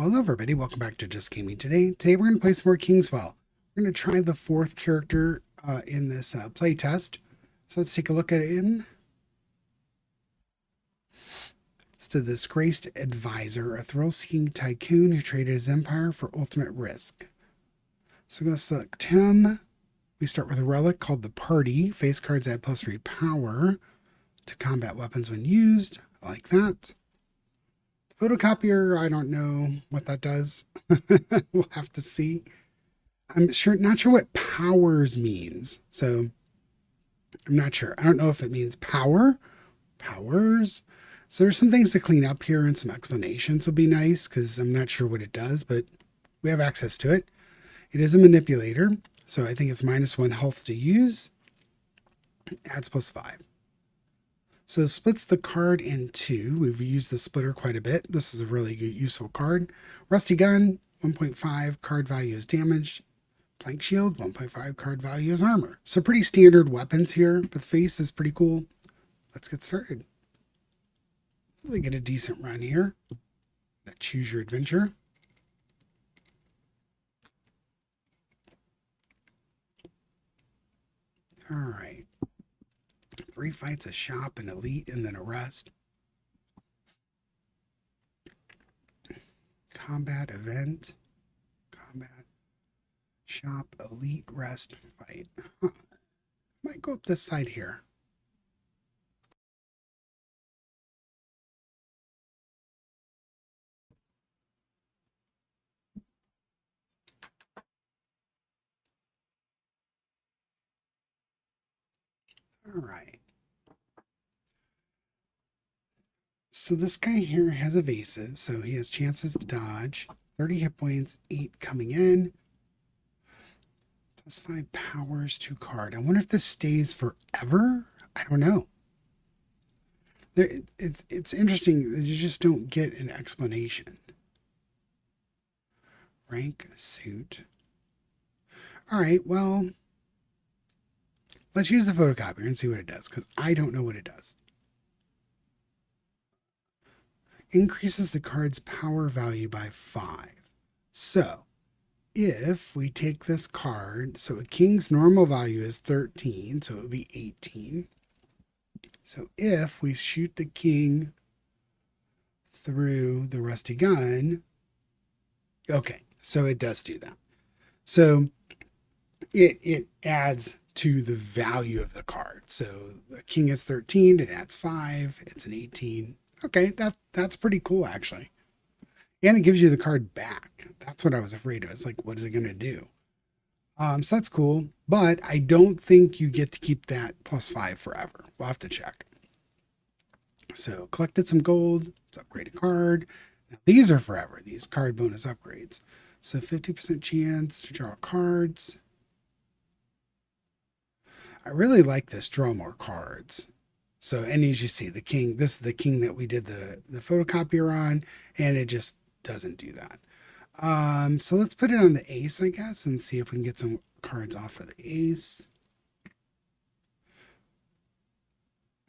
Hello everybody, welcome back to Just Gaming. Today we're going to play some more Kingswell. We're going to try the fourth character in this playtest. So let's take a look at it. It's the Disgraced Advisor, a thrill-seeking tycoon who traded his empire for ultimate risk. So we're going to select him. We start with a relic called the Party. Face cards add +3 power to combat weapons when used. I like that. Photocopier, I don't know what that does. We'll have to see. I'm not sure what powers means. So I'm not sure. I don't know if it means powers. So there's some things to clean up here and some explanations will be nice because I'm not sure what it does, but we have access to it. It is a manipulator. So I think it's -1 health to use. Adds +5. So it splits the card in two. We've used the splitter quite a bit. This is a really good, useful card. Rusty Gun, 1.5 card value is damage. Plank Shield, 1.5 card value is armor. So pretty standard weapons here, but the face is pretty cool. Let's get started. So they get a decent run here. Choose your adventure. All right. 3 fights, a shop, an elite, and then a rest. Combat, event, combat, shop, elite, rest, fight. Might go up this side here. All right. So this guy here has evasive, so he has chances to dodge. 30 hit points, 8 coming in. +5 powers to card. I wonder if this stays forever? I don't know. It's interesting that you just don't get an explanation. Rank, suit. All right, well, let's use the photocopier and see what it does, because I don't know what it does. Increases the card's power value by 5. So if we take this card, so a king's normal value is 13, so it would be 18. So if we shoot the king through the rusty gun, okay, so it does do that. So it adds to the value of the card. So the king is 13, it adds 5, it's an 18. Okay, that's pretty cool, actually. And it gives you the card back. That's what I was afraid of. It's like, what is it going to do? So that's cool. But I don't think you get to keep that +5 forever. We'll have to check. So collected some gold. Let's upgrade a card. Now, these are forever. These card bonus upgrades. So 50% chance to draw cards. I really like this draw more cards. So, and as you see, the king, this is the king that we did the photocopier on, and it just doesn't do that. So let's put it on the ace, I guess, and see if we can get some cards off of the ace.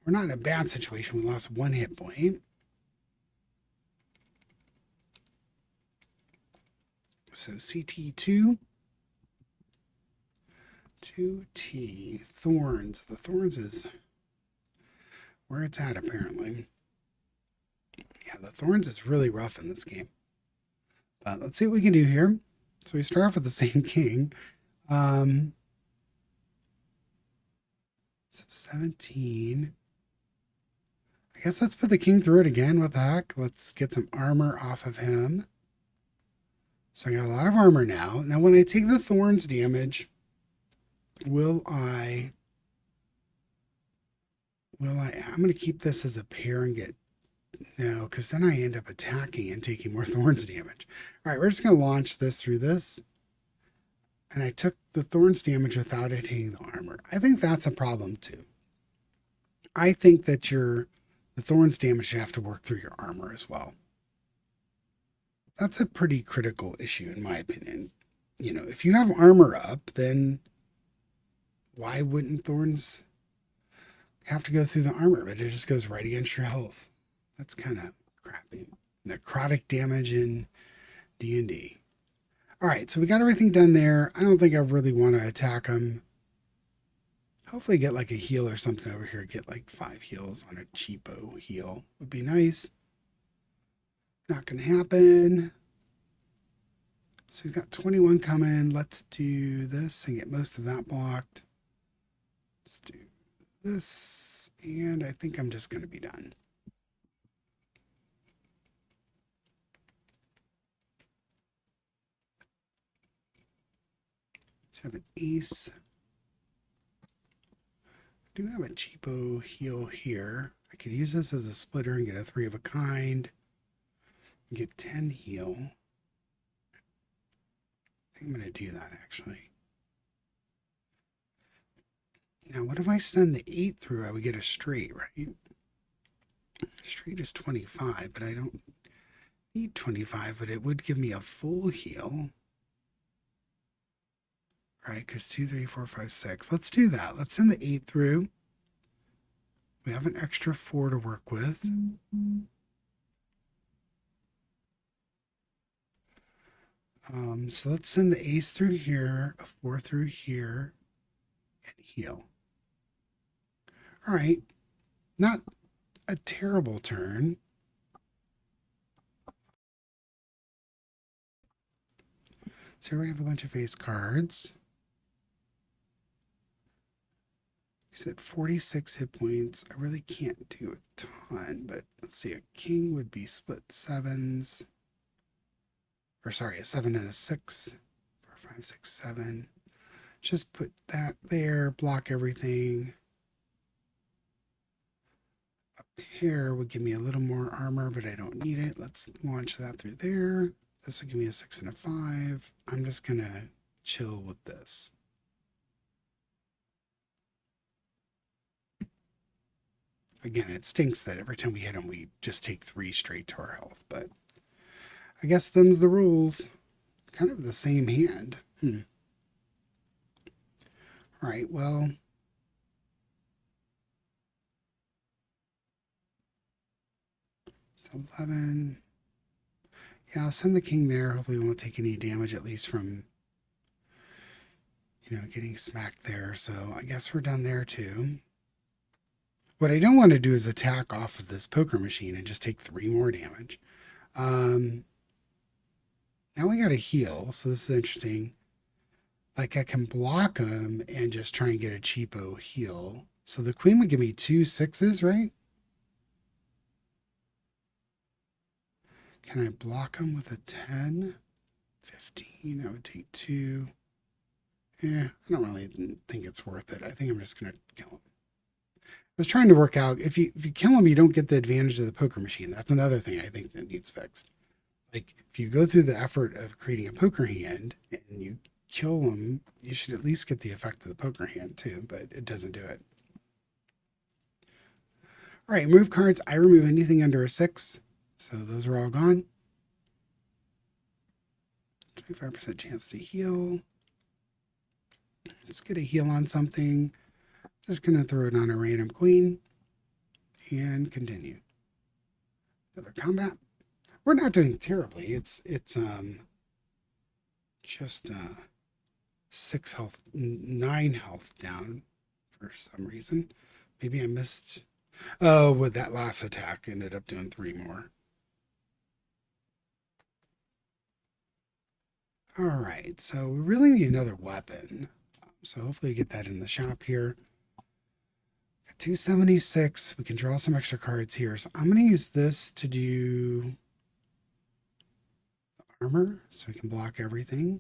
We're not in a bad situation. We lost 1 hit point. So CT2. 2T. Thorns. The thorns is where it's at, apparently. Yeah, the thorns is really rough in this game. But let's see what we can do here. So we start off with the same king. So 17. I guess let's put the king through it again. What the heck? Let's get some armor off of him. So I got a lot of armor now. Now when I take the thorns damage, I'm going to keep this as a pair and get, no, because then I end up attacking and taking more thorns damage. All right, we're just going to launch this through this. And I took the thorns damage without it hitting the armor. I think that's a problem too. I think that the thorns damage should have to work through your armor as well. That's a pretty critical issue in my opinion. You know, if you have armor up, then why wouldn't thorns have to go through the armor? But it just goes right against your health. That's kind of crappy. Necrotic damage in D&D. All right, so we got everything done there. I don't think I really want to attack them. Hopefully get like a heal or something over here. Get like 5 heals on a cheapo heal would be nice. Not going to happen. So we've got 21 coming. Let's do this and get most of that blocked. Let's do this. And I think I'm just going to be done. Let's have an ace. I do have a cheapo heal here. I could use this as a splitter and get a 3 of a kind. And get 10 heal. I think I'm going to do that actually. Now, what if I send the 8 through? I would get a straight, right? Straight is 25, but I don't need 25, but it would give me a full heal. Right, because 2, 3, 4, 5, 6. Let's do that. Let's send the 8 through. We have an extra 4 to work with. So let's send the ace through here, a 4 through here, and heal. All right, not a terrible turn. So here we have a bunch of face cards. He's at 46 hit points. I really can't do a ton, but let's see. A king would be split 7s. Or sorry, a 7 and a 6. 4, 5, 6, 7. Just put that there, block everything. A pair would give me a little more armor, but I don't need it. Let's launch that through there. This would give me a 6 and a 5. I'm just going to chill with this. Again, it stinks that every time we hit him, we just take 3 straight to our health, but I guess them's the rules. Kind of the same hand. All right, well. It's 11. Yeah, I'll send the king there. Hopefully we won't take any damage, at least from, getting smacked there. So I guess we're done there too. What I don't want to do is attack off of this poker machine and just take 3 more damage. Now we got a heal, so this is interesting. Like I can block him and just try and get a cheapo heal. So the queen would give me 2 6s, right? Can I block him with a 10? 15, I would take 2. Yeah, I don't really think it's worth it. I think I'm just going to kill him. I was trying to work out, if you kill him, you don't get the advantage of the poker machine. That's another thing I think that needs fixed. Like, if you go through the effort of creating a poker hand and you kill him, you should at least get the effect of the poker hand too, but it doesn't do it. All right, move cards. I remove anything under a 6. So those are all gone. 25% chance to heal. Let's get a heal on something. Just going to throw it on a random queen and continue. Another combat. We're not doing terribly. It's just 6 health, 9 health down for some reason. Maybe I missed. Oh, with that last attack, ended up doing 3 more. All right, so we really need another weapon. So hopefully we get that in the shop here. At 276, we can draw some extra cards here. So I'm going to use this to do armor, so we can block everything.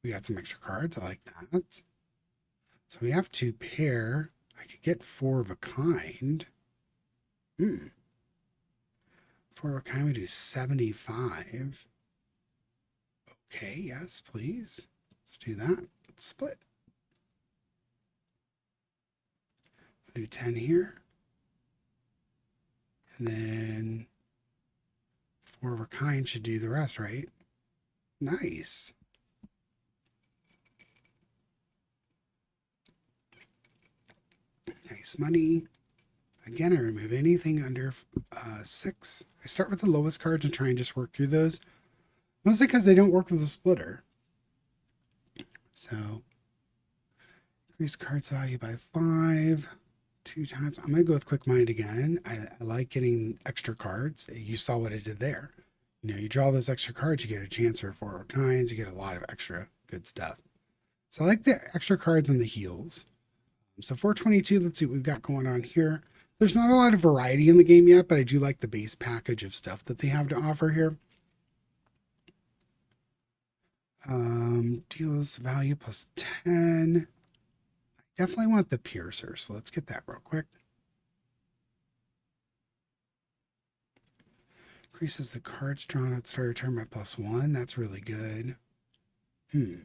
We got some extra cards. I like that. So we have to pair. I could get 4 of a kind. 4 of a kind, we do 75. Okay, yes, please. Let's do that. Let's split. We'll do 10 here. And then 4 of a kind should do the rest, right? Nice. Nice money. Again, I remove anything under 6. I start with the lowest cards and try and just work through those. Mostly because they don't work with the splitter. So increase cards value by 5. 2 times. I'm going to go with Quick Mind again. I like getting extra cards. You saw what it did there. You know, you draw those extra cards, you get a chance for 4 of kinds, you get a lot of extra good stuff. So I like the extra cards and the heals. So 422, let's see what we've got going on here. There's not a lot of variety in the game yet, but I do like the base package of stuff that they have to offer here. Deals value plus 10. I definitely want the piercer, so let's get that real quick. Increases the cards drawn at the start of turn by plus 1. That's really good. The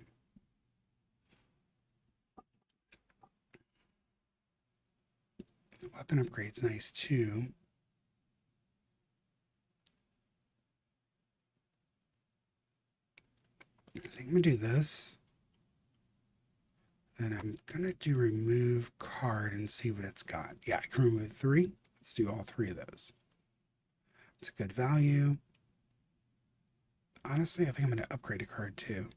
weapon upgrade's nice too. I think I'm going to do this. Then I'm going to do remove card and see what it's got. Yeah, I can remove 3. Let's do all 3 of those. It's a good value. Honestly, I think I'm going to upgrade a card too.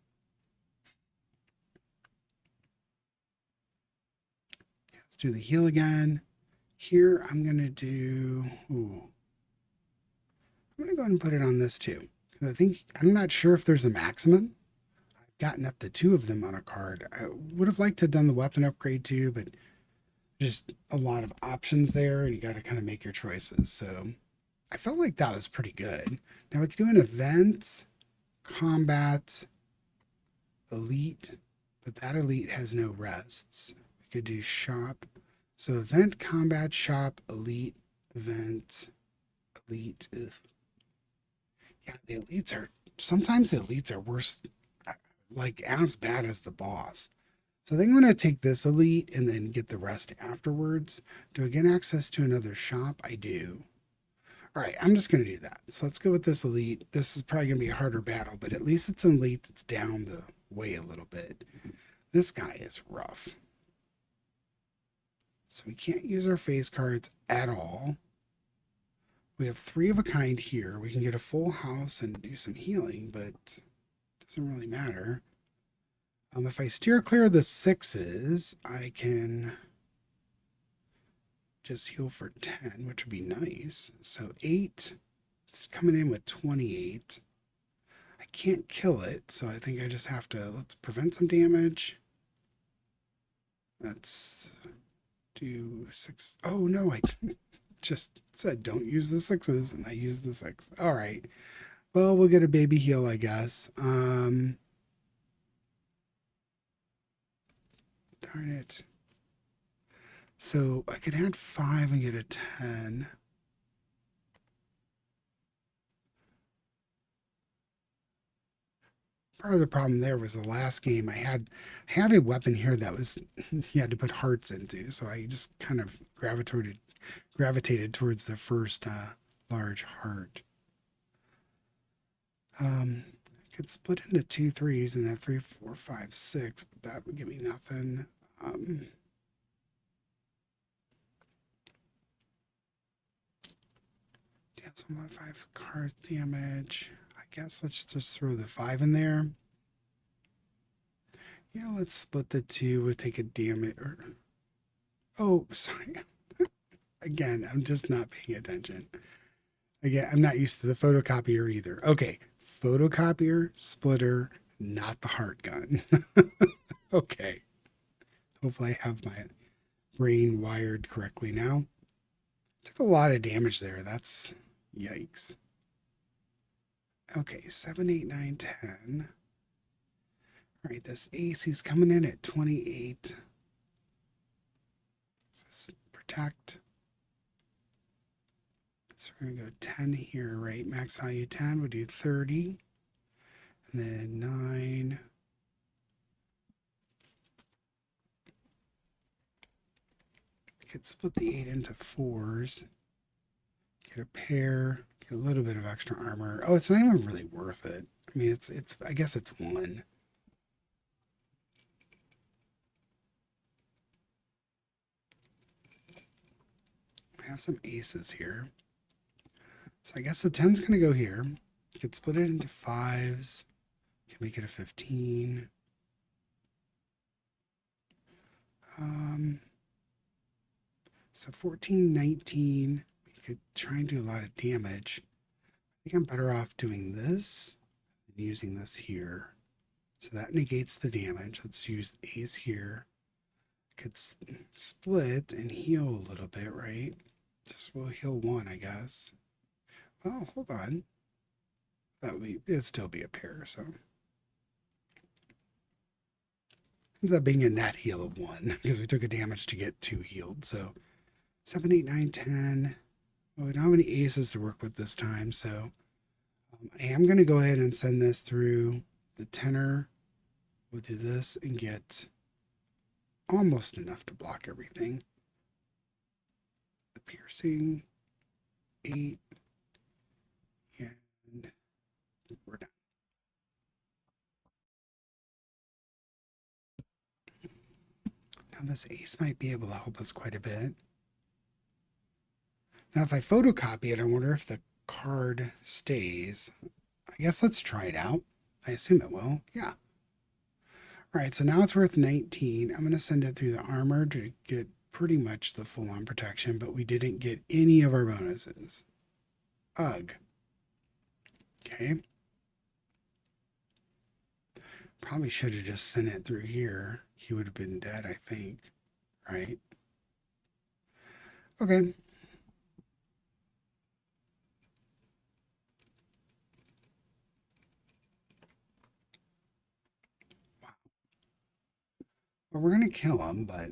Let's do the heal again. Here, I'm going to do... I'm going to go ahead and put it on this too. Because I think... I'm not sure if there's a maximum. I've gotten up to 2 of them on a card. I would have liked to have done the weapon upgrade too, but just a lot of options there, and you got to kind of make your choices. So I felt like that was pretty good. Now we could do an event, combat, elite, but that elite has no rests. We could do shop. So event, combat, shop, elite, event, elite. Ugh. Yeah, the elites are, sometimes the elites are worse, like as bad as the boss. So I think I'm going to take this elite and then get the rest afterwards. Do I get access to another shop? I do. All right, I'm just going to do that. So let's go with this elite. This is probably going to be a harder battle, but at least it's an elite that's down the way a little bit. This guy is rough. So we can't use our phase cards at all. We have 3 of a kind here. We can get a full house and do some healing, but it doesn't really matter. If I steer clear of the 6s, I can just heal for 10, which would be nice. So 8, it's coming in with 28. I can't kill it, so I think I just have to, let's prevent some damage. Let's do 6. Oh no, I just said don't use the 6s, and I used the 6. All right. Well, we'll get a baby heal, I guess. Darn it. So I could add 5 and get a 10. Part of the problem there was the last game I had a weapon here that was you had to put hearts into, so I just kind of gravitated towards the first large heart. Could split into 2 3s and then 3 4 5 6, but that would give me nothing. Deals 1.5 cards damage. I guess let's just throw the 5 in there. Yeah, let's split the 2. We'll take a damage. Oh, sorry. Again, I'm just not paying attention. Again, I'm not used to the photocopier either. Okay, photocopier, splitter, not the heart gun. Okay. Hopefully I have my brain wired correctly now. Took a lot of damage there. That's yikes. Okay, 7, 8, 9, 10. All right, this AC's coming in at 28. Let's protect. So we're going to go 10 here, right? Max value 10, we'll do 30. And then 9. I could split the 8 into 4s. Get a pair, get a little bit of extra armor. Oh, it's not even really worth it. I mean, it's I guess it's 1. I have some aces here. So I guess the 10's going to go here. Could split it into 5s. Can make it a 15. So 14, 19. We could try and do a lot of damage. I think I'm better off doing this and using this here. So that negates the damage. Let's use the ace here. Could split and heal a little bit, right? Just we'll heal 1, I guess. Oh, hold on. It'd still be a pair, so. Ends up being a net heal of 1 because we took a damage to get 2 healed. So 7, 8, 9, 10. Well, we don't have any aces to work with this time, so I am going to go ahead and send this through the tenor. We'll do this and get almost enough to block everything. The piercing, 8, and we're done. Now this ace might be able to help us quite a bit. Now if I photocopy it, I wonder if the card stays. I guess let's try it out. I assume it will. Yeah. All right, so now it's worth 19. I'm going to send it through the armor to get pretty much the full-on protection, but we didn't get any of our bonuses. Ugh. Okay. Probably should have just sent it through here. He would have been dead, I think. Right? Okay. Wow. Well, we're going to kill him, but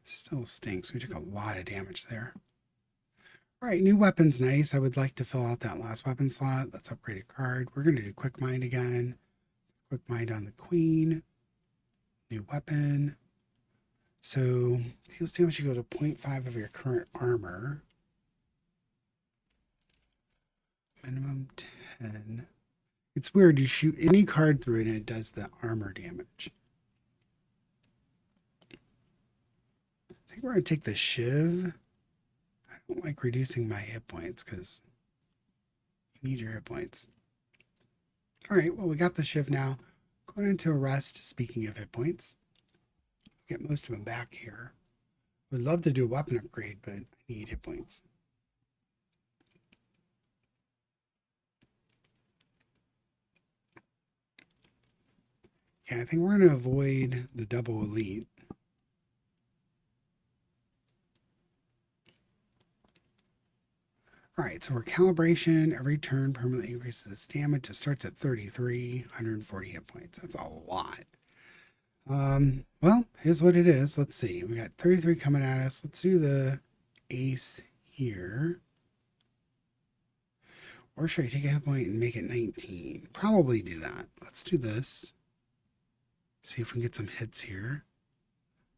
still stinks. We took a lot of damage there. All right, new weapon's nice. I would like to fill out that last weapon slot. Let's upgrade a card. We're going to do Quick Mind again. Quick Mind on the Queen. New weapon. So heals damage, you go to 0.5 of your current armor. Minimum 10. It's weird. You shoot any card through it and it does the armor damage. I think we're going to take the Shiv. I don't like reducing my hit points because you need your hit points. All right, well, we got the Shiv now. Going into a rest, speaking of hit points. Get most of them back here. Would love to do a weapon upgrade, but I need hit points. Yeah, I think we're going to avoid the double elite. All right, so we're calibration. Every turn permanently increases its damage. It starts at 33, 140 hit points. That's a lot. Well, here's what it is. Let's see. We got 33 coming at us. Let's do the ace here. Or should I take a hit point and make it 19? Probably do that. Let's do this. See if we can get some hits here.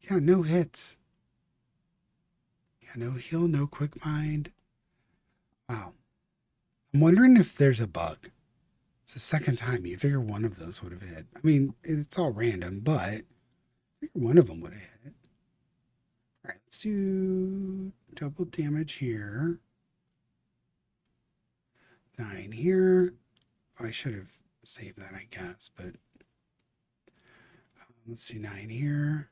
Yeah, no hits. Yeah, no heal, no quick mind. Wow. I'm wondering if there's a bug. It's the second time. You figure one of those would have hit. I mean, it's all random, but I figure one of them would have hit. All right, let's do double damage here. 9 here. Oh, I should have saved that, I guess, but let's do 9 here.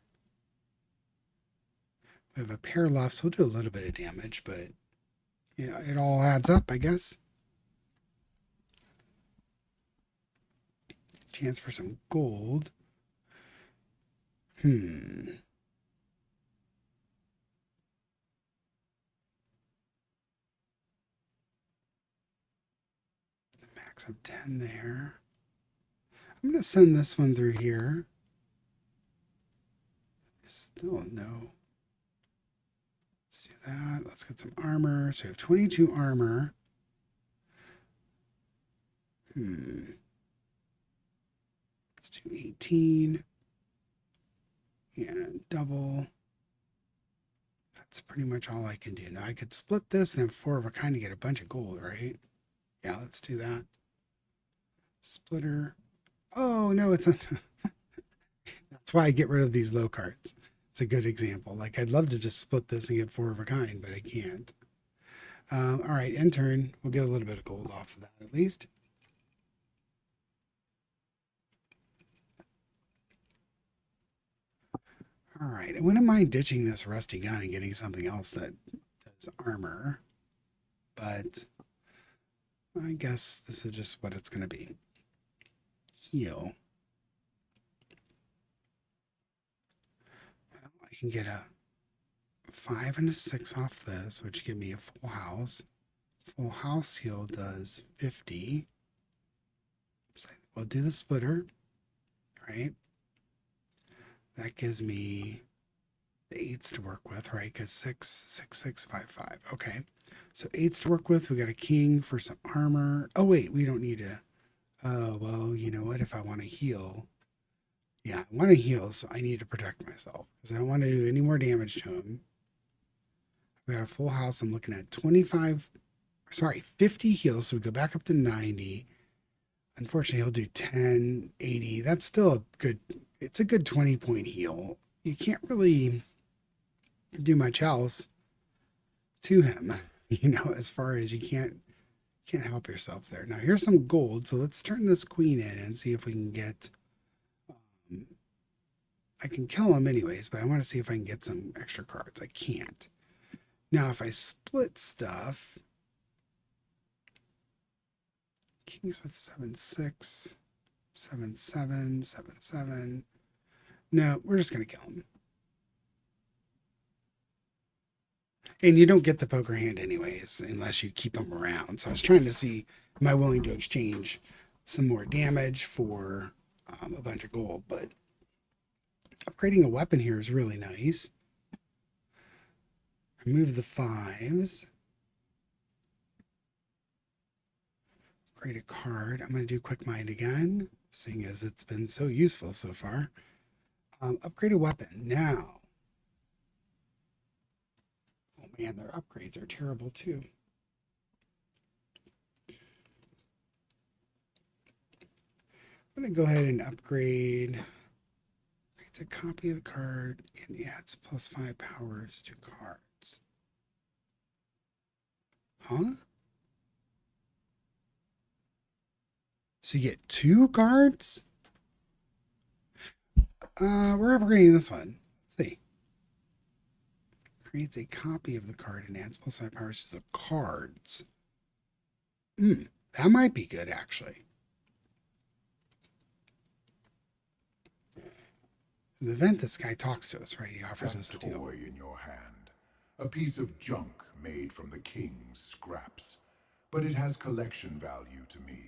We have a pair left, so we'll do a little bit of damage, but yeah, it all adds up, I guess. Chance for some gold. The max of 10 there. I'm going to send this one through here. Still no. Let's do that. Let's get some armor. So we have 22 armor. Let's do 18. And double. That's pretty much all I can do. Now I could split this and have 4 of a kind to get a bunch of gold, right? Yeah, let's do that. Splitter. Oh, no, it's a... That's why I get rid of these low cards. It's a good example. Like, I'd love to just split this and get 4 of a kind, but I can't. All right, end turn. We'll get a little bit of gold off of that at least. All right, I wouldn't mind ditching this rusty gun and getting something else that does armor, but I guess this is just what it's going to be. Heal. Well, I can get a 5 and a 6 off this, which give me a full house. Full house heal does 50. So we'll do the splitter, right? That gives me the 8s to work with, right? Because 6, 6, 6, 5, 5. Okay. So 8s to work with. We got a king for some armor. Oh, wait, we don't need to. Well, you know what? If I want to heal, yeah, I want to heal, so I need to protect myself because I don't want to do any more damage to him. We got a full house. I'm looking at 50 heals. So we go back up to 90. Unfortunately, he'll do 10, 80. That's still a good, it's a good 20-point heal. You can't really do much else to him, you know, as far as you can't help yourself there. Now here's some gold. So let's turn this queen in and see if we can get, I can kill him anyways, but I want to see if I can get some extra cards. I can't. Now, if I split stuff, kings with 7, 6, 7, 7, 7, 7. No, we're just going to kill him. And you don't get the poker hand anyways, unless you keep him around. So I was trying to see, am I willing to exchange some more damage for a bunch of gold? But upgrading a weapon here is really nice. Remove the 5s. Create a card. I'm going to do Quick Mind again, seeing as it's been so useful so far. Upgrade a weapon. Now. Oh man, their upgrades are terrible too. I'm going to go ahead and upgrade. Creates a copy of the card and adds +5 powers to cards. Huh? So you get 2 cards? We're upgrading this one. Let's see. Creates a copy of the card and adds +5 powers to the cards. That might be good, actually. In the event this guy talks to us, right? He offers us a deal. Toy in your hand. A piece of junk made from the king's scraps. But it has collection value to me.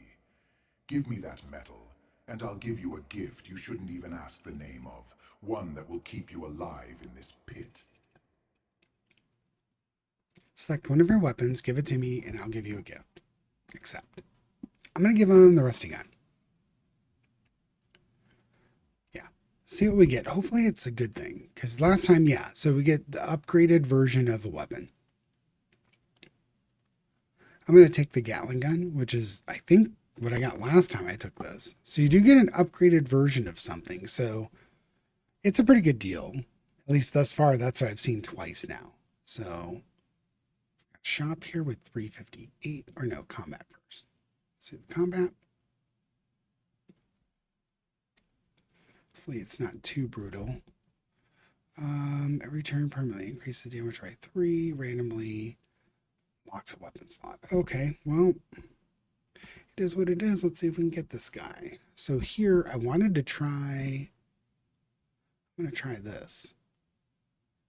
Give me that metal, and I'll give you a gift you shouldn't even ask the name of. One that will keep you alive in this pit. Select one of your weapons, give it to me, and I'll give you a gift. Accept. I'm going to give him the rusty gun. Yeah. See what we get. Hopefully it's a good thing. Because last time, yeah. So we get the upgraded version of a weapon. I'm going to take the Gatling gun, which is, I think, what I got last time I took this. So you do get an upgraded version of something. So it's a pretty good deal. At least thus far, that's what I've seen twice now. So shop here with 358, or no, combat first. Let's do the combat. Hopefully it's not too brutal. Every turn permanently increase the damage by 3, randomly locks a weapon slot. Okay, well, it is what it is. Let's see if we can get this guy. So here, I wanted to try, I'm going to try this.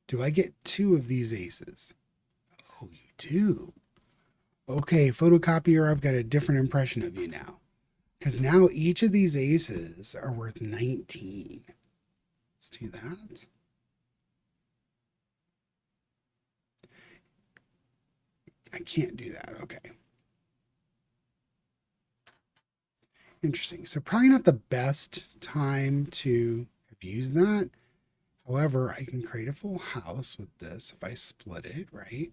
Do I get 2 of these aces? Oh, you do. Okay, photocopier, I've got a different impression of you now. Because now each of these aces are worth 19. Let's do that. I can't do that. Okay. Interesting. So probably not the best time to have used that. However, I can create a full house with this if I split it, right?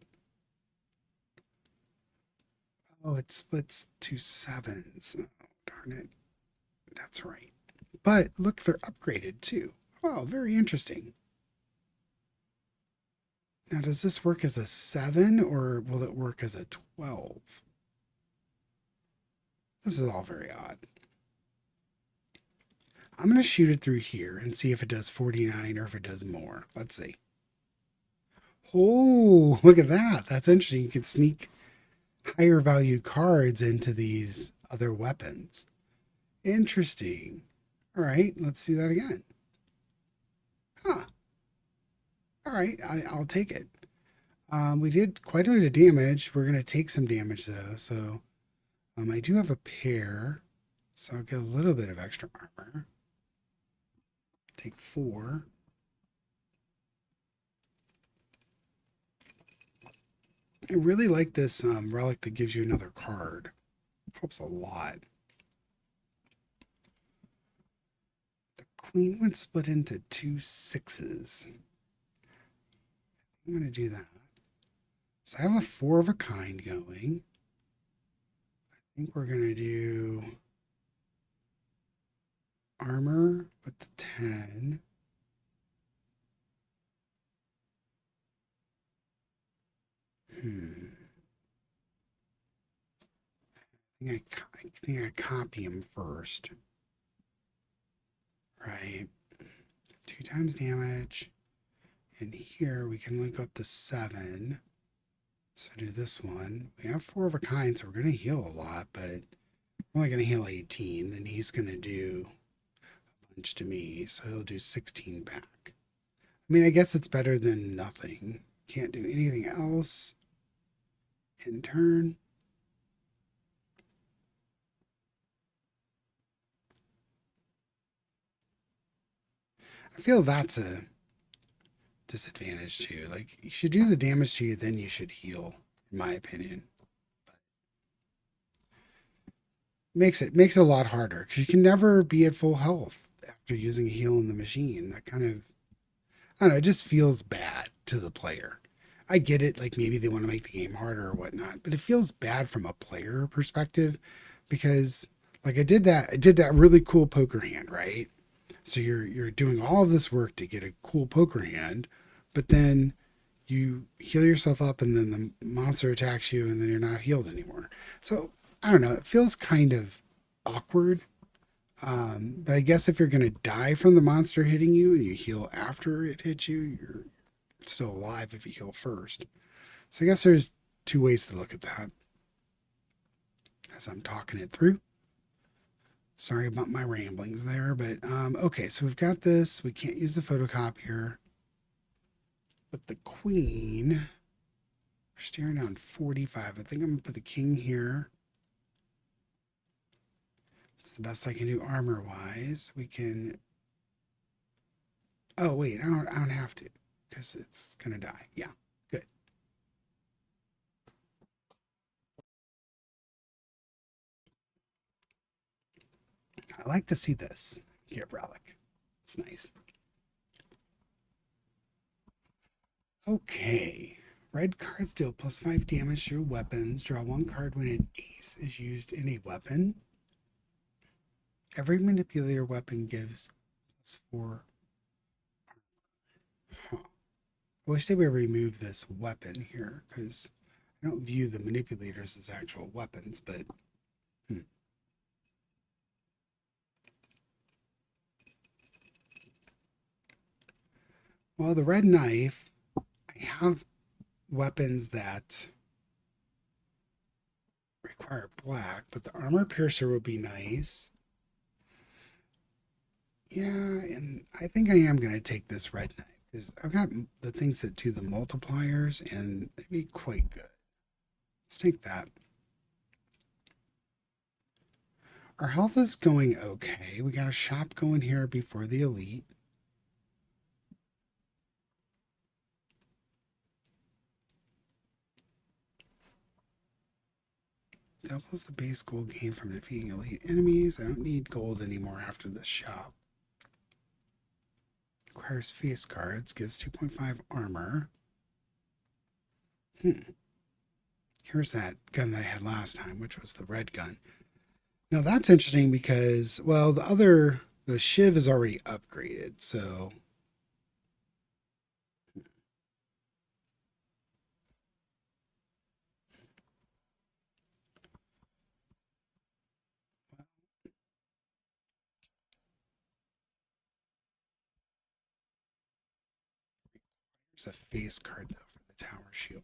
Oh, it splits 2 7s. Oh, darn it. That's right. But look, they're upgraded too. Wow, very interesting. Now, does this work as a 7 or will it work as a 12? This is all very odd. I'm going to shoot it through here and see if it does 49 or if it does more. Let's see. Oh, look at that. That's interesting. You can sneak higher value cards into these other weapons. Interesting. All right, let's do that again. Huh. All right, I'll take it. We did quite a bit of damage. We're going to take some damage though. So I do have a pair. So I'll get a little bit of extra armor. Take 4. I really like this relic that gives you another card. Helps a lot. The queen would split into 2 6s. I'm going to do that. So I have a 4 of a kind going. I think we're going to do armor with the 10. I think I copy him first. Right. 2 times damage. And here we can link up to 7. So do this one. We have 4 of a kind, so we're going to heal a lot, but we're only going to heal 18. Then he's going to do a bunch to me, so he'll do 16 back. I mean, I guess it's better than nothing. Can't do anything else in turn. I feel that's a disadvantage too. Like, you should do the damage to you, then you should heal, in my opinion. But makes it a lot harder because you can never be at full health after using a heal in the machine. That kind of, I don't know, it just feels bad to the player. I get it, like maybe they want to make the game harder or whatnot, but it feels bad from a player perspective because like I did that really cool poker hand, right? So you're doing all of this work to get a cool poker hand, but then you heal yourself up and then the monster attacks you and then you're not healed anymore. So I don't know, it feels kind of awkward. But I guess if you're going to die from the monster hitting you and you heal after it hits you, you're still alive if you heal first. So I guess there's 2 ways to look at that as I'm talking it through. Sorry about my ramblings there, but okay, so we've got this. We can't use the photocopier. With the queen, we're staring down 45. I think I'm going to put the king here. It's the best I can do armor-wise. We can... Oh, wait, I don't have to because it's going to die. Yeah, good. I like to see this. Get relic. It's nice. Okay. Red cards deal +5 damage through weapons. Draw 1 card when an ace is used in a weapon. Every manipulator weapon gives +4. Huh. I wish they would remove this weapon here because I don't view the manipulators as actual weapons, but Well, the red knife, I have weapons that require black, but the armor piercer would be nice. Yeah, and I think I am going to take this red knife because I've got the things that do the multipliers and they'd be quite good. Let's take that. Our health is going okay. We got a shop going here before the elite. Doubles the base gold gain from defeating elite enemies. I don't need gold anymore after this shop. Requires face cards. Gives 2.5 armor. Here's that gun that I had last time, which was the red gun. Now that's interesting because, well, the Shiv is already upgraded, so There's a face card though for the tower shield.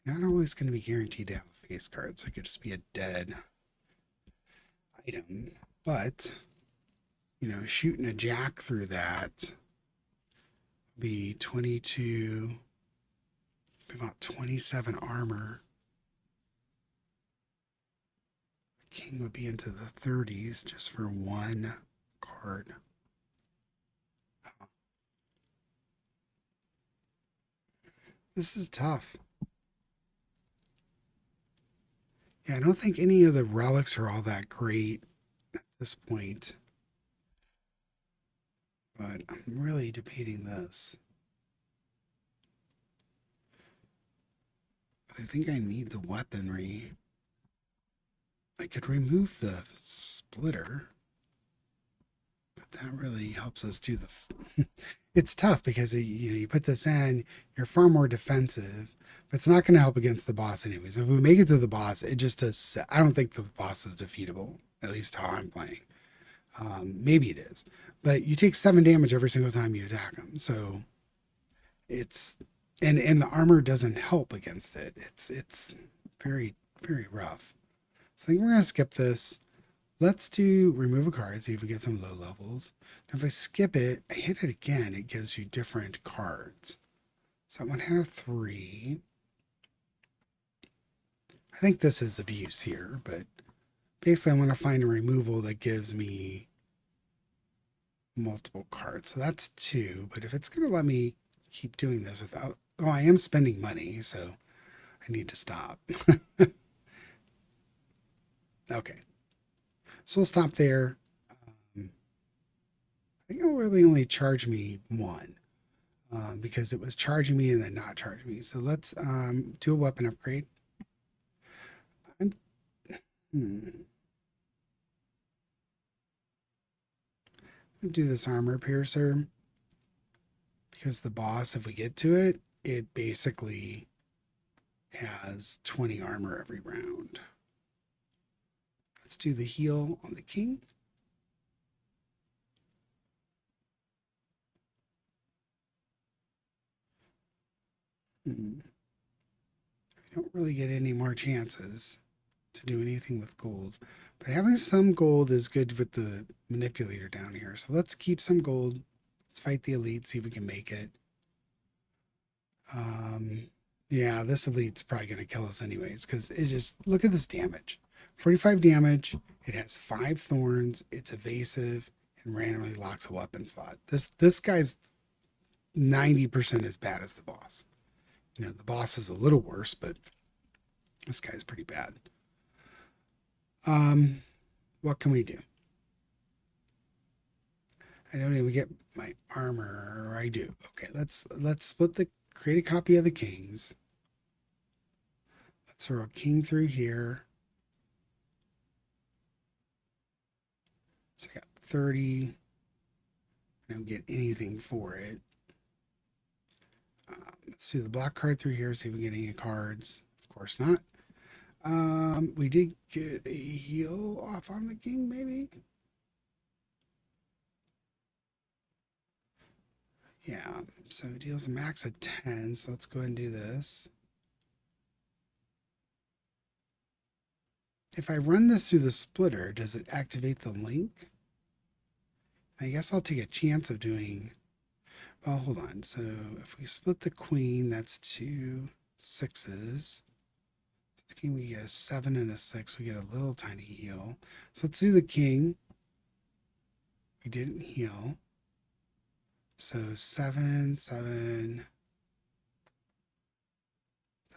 Not always going to be guaranteed to have a face card, so it could just be a dead item. But, you know, shooting a jack through that would be 22, about 27 armor. King would be into the 30s just for one card. This is tough. Yeah, I don't think any of the relics are all that great at this point. But I'm really debating this. But I think I need the weaponry. I could remove the splitter, but that really helps us do the. It's tough because you put this in, you're far more defensive, but it's not going to help against the boss anyways. If we make it to the boss, it just does. I don't think the boss is defeatable. At least how I'm playing. Maybe it is, but you take 7 damage every single time you attack him. So it's and the armor doesn't help against it. It's very very rough. So I think we're gonna skip this. Let's do remove a card, see if we get some low levels. Now if I skip it, I hit it again, it gives you different cards. So that one had a 3. I think this is abuse here, but basically I want to find a removal that gives me multiple cards. So that's 2, but if it's going to let me keep doing this without, oh, I am spending money, so I need to stop. Okay. So we'll stop there. I think it'll really only charge me 1 because it was charging me and then not charging me. So let's do a weapon upgrade. Do this armor piercer because the boss, if we get to it, it basically has 20 armor every round. Let's do the heal on the king. I don't really get any more chances to do anything with gold, but having some gold is good with the manipulator down here. So let's keep some gold. Let's fight the elite, see if we can make it. Yeah, this elite's probably going to kill us anyways because it's just, look at this damage. 45 damage. It has 5 thorns. It's evasive and randomly locks a weapon slot. This guy's 90% as bad as the boss. You know, the boss is a little worse, but this guy's pretty bad. What can we do? I don't even get my armor, or I do. Okay, let's split the, create a copy of the kings. Let's throw a king through here. So I got 30. I don't get anything for it. Let's do the black card through here, see if we get any cards. Of course not. We did get a heal off on the king, maybe. Yeah, so it deals a max of 10, so let's go ahead and do this. If I run this through the splitter, does it activate the link? I guess I'll take a chance of doing, well, hold on. So if we split the queen, that's 2 6s. The king, we get a 7 and a 6. We get a little tiny heal. So let's do the king. We didn't heal. So 7, 7.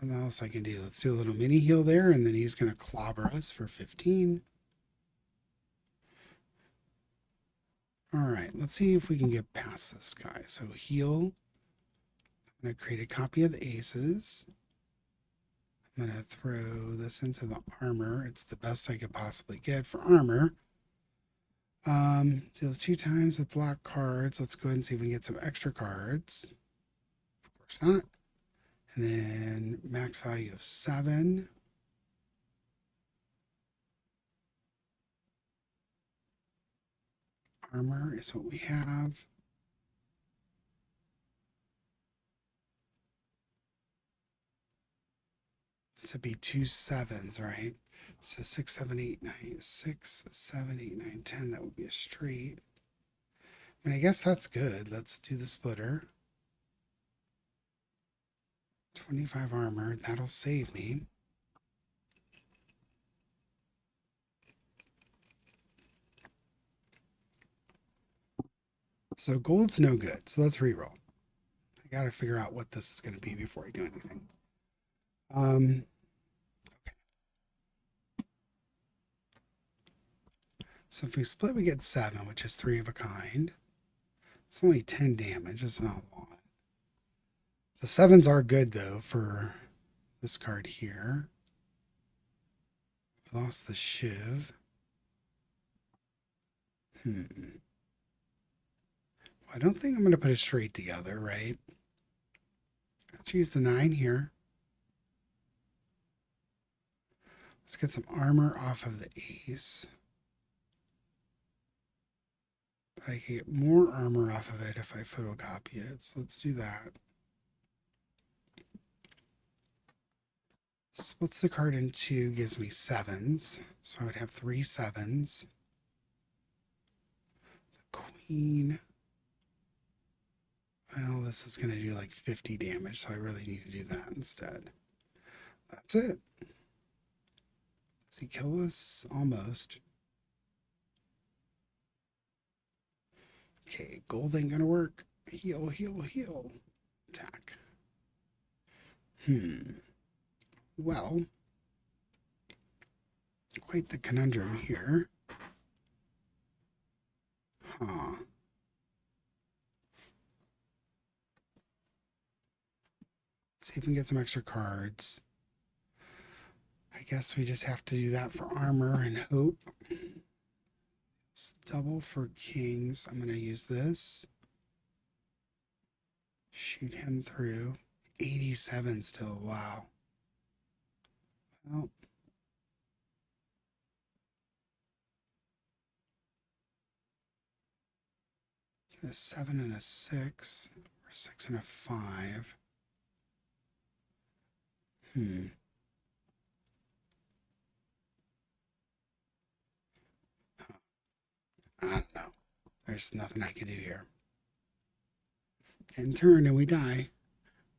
Nothing else I can do. Let's do a little mini heal there, and then he's going to clobber us for 15. All right, let's see if we can get past this guy. So heal. I'm going to create a copy of the aces. I'm going to throw this into the armor. It's the best I could possibly get for armor. Deals 2 times with black cards. Let's go ahead and see if we can get some extra cards. Of course not. And then max value of 7. Armor is what we have. to be 2 7s, right? So 6, 7, 8, 9, 6, 7, 8, 9, 10. That would be a straight. I mean, I guess that's good. Let's do the splitter. 25 armor. That'll save me. So gold's no good. So let's reroll. I got to figure out what this is going to be before I do anything. Okay. So if we split, we get 7, which is 3 of a kind. It's only 10 damage. It's not a lot. The 7s are good, though, for this card here. We lost the Shiv. I don't think I'm going to put it straight together, right? Let's use the 9 here. Let's get some armor off of the ace. But I can get more armor off of it if I photocopy it. So let's do that. Splits the card in 2, gives me 7s. So I would have 3 7s. The queen. Well, this is going to do like 50 damage, so I really need to do that instead. That's it. Does he kill us? Almost. Okay, gold ain't going to work. Heal, heal, heal. Attack. Well, quite the conundrum here. Let's see if we can get some extra cards. I guess we just have to do that for armor and hope. It's double for kings. I'm going to use this. Shoot him through. 87 still. Wow. Well, get a 7 and a 6. Or 6 and a 5. I don't know. There's nothing I can do here. And turn and we die.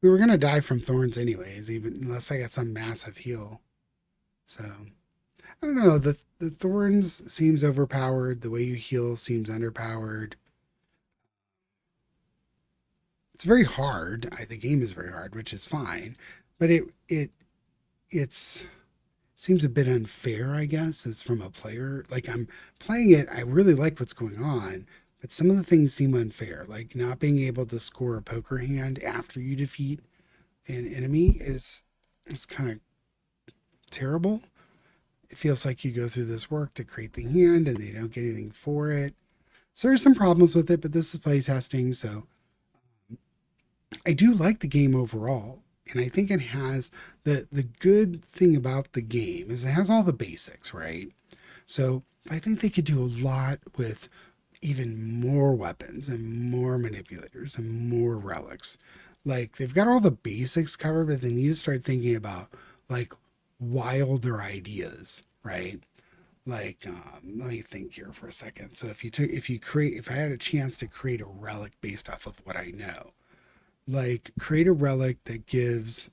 We were going to die from thorns anyways, even unless I got some massive heal. So, I don't know. The thorns seems overpowered. The way you heal seems underpowered. It's very hard. The game is very hard, which is fine. But it's seems a bit unfair, I guess, as from a player. Like I'm playing it, I really like what's going on, but some of the things seem unfair. Like not being able to score a poker hand after you defeat an enemy is kind of terrible. It feels like you go through this work to create the hand and they don't get anything for it. So there's some problems with it, but this is playtesting, so I do like the game overall. And I think it has the good thing about the game is it has all the basics, right? So I think they could do a lot with even more weapons and more manipulators and more relics. Like they've got all the basics covered, but they need to start thinking about like wilder ideas, right? Like let me think here for a second. So if I had a chance to create a relic based off of what I know, like create a relic that gives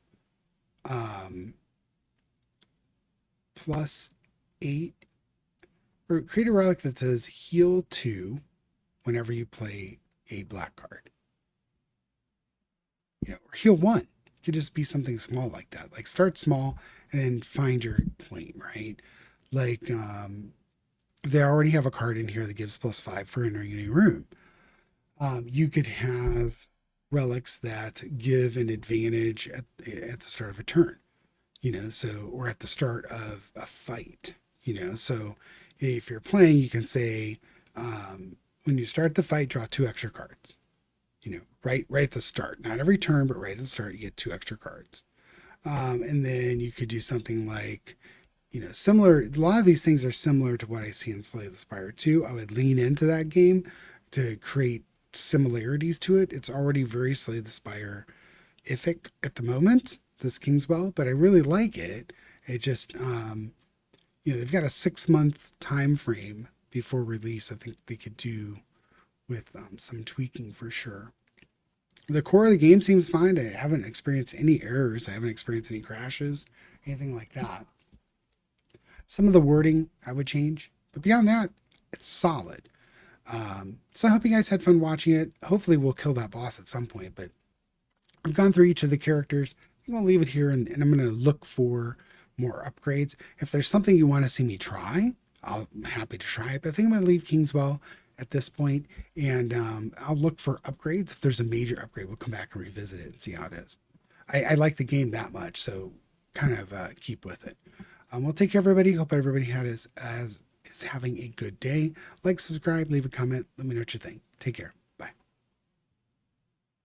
+8, or create a relic that says heal 2 whenever you play a black card. Or heal 1. It could just be something small like that. Like start small and then find your point, right? Like they already have a card in here that gives +5 for entering a new room. You could have relics that give an advantage at the start of a turn, or at the start of a fight, so if you're playing, you can say, when you start the fight, draw 2 extra cards, right at the start, not every turn, but right at the start, you get 2 extra cards. And then you could do something like, similar. A lot of these things are similar to what I see in Slay the Spire 2. I would lean into that game to create similarities to it. It's already very Slay the Spire-ific at the moment, this Kingswell, but I really like it. It just, they've got a 6-month time frame before release. I think they could do with some tweaking for sure. The core of the game seems fine. I haven't experienced any errors. I haven't experienced any crashes, anything like that. Some of the wording I would change, but beyond that, it's solid. So I hope you guys had fun watching it. Hopefully we'll kill that boss at some point, but I've gone through each of the characters. I'm going to leave it here, and I'm going to look for more upgrades. If there's something you want to see me try, I'm happy to try it. But I think I'm going to leave Kingswell at this point, and I'll look for upgrades. If there's a major upgrade, we'll come back and revisit it and see how it is. I like the game that much, so kind of keep with it. Well, take care, everybody. Hope everybody is having a good day. Like, subscribe, leave a comment. Let me know what you think. Take care.